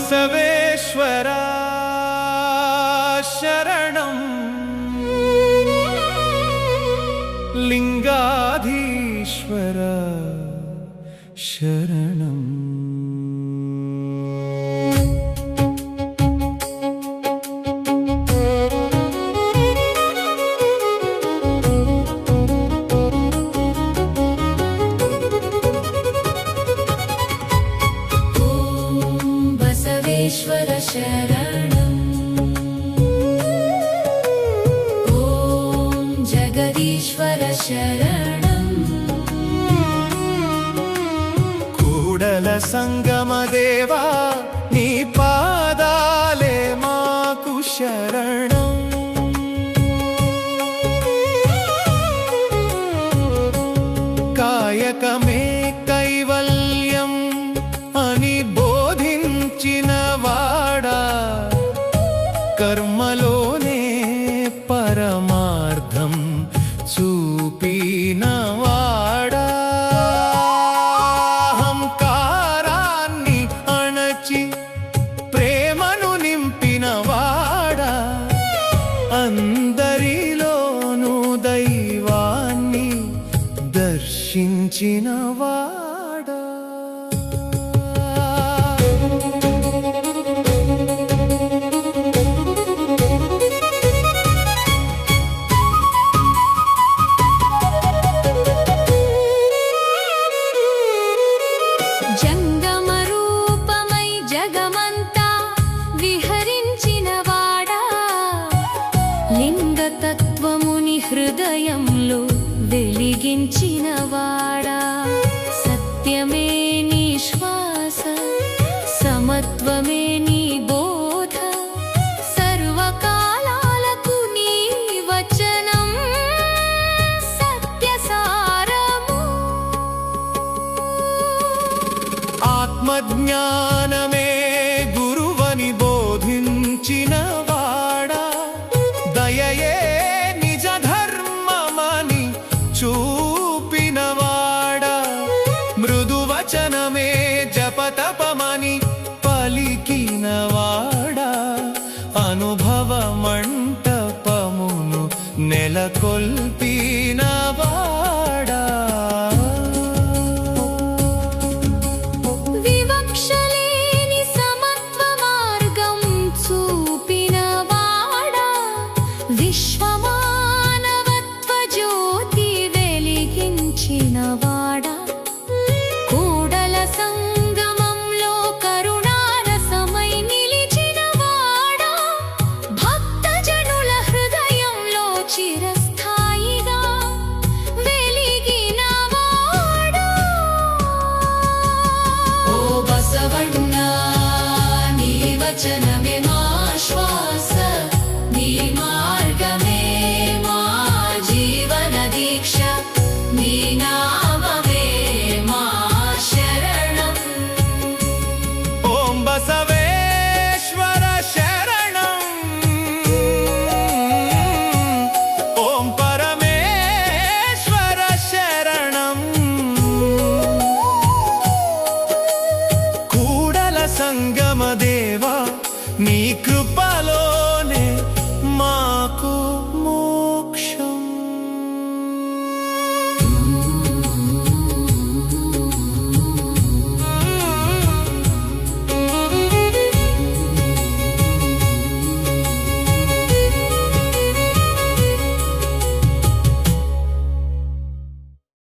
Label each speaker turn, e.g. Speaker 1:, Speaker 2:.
Speaker 1: बसवेश्वरा शरणं लिंगाधीश्वरा शरणं
Speaker 2: बसवेश्वर शरणं ॐ जगदीश्वर शरणं
Speaker 1: कूडल संगमदेवा नी पादाले माकु शरणं कायकमे कैवल्यं अनि बोधिंचिनवाडा कर्मलोने परमार्थं చూపినవాడా అహంకారాన్ని అణచి ప్రేమను నింపినవాడా అందరిలోనూ దైవాన్ని దర్శించినవాడా
Speaker 2: జంగమరూపమై జగమంతా విహరించినవాడా లింగతత్వముని హృదయంలో వెలిగించినవాడా సత్యమే నీ శ్వాస సమత్వమే నీ బోధ సర్వకాలాలకు నీ వచనం సత్యసారము
Speaker 1: ఆత్మజ్ఞానమే గురువని బోధించినవాడా దయయే నిజ ధర్మమని చూపినవాడా మృదువచనమే జపతపమని పలికినవాడా అనుభవ మంటపమును నెలకొల్పినవాడా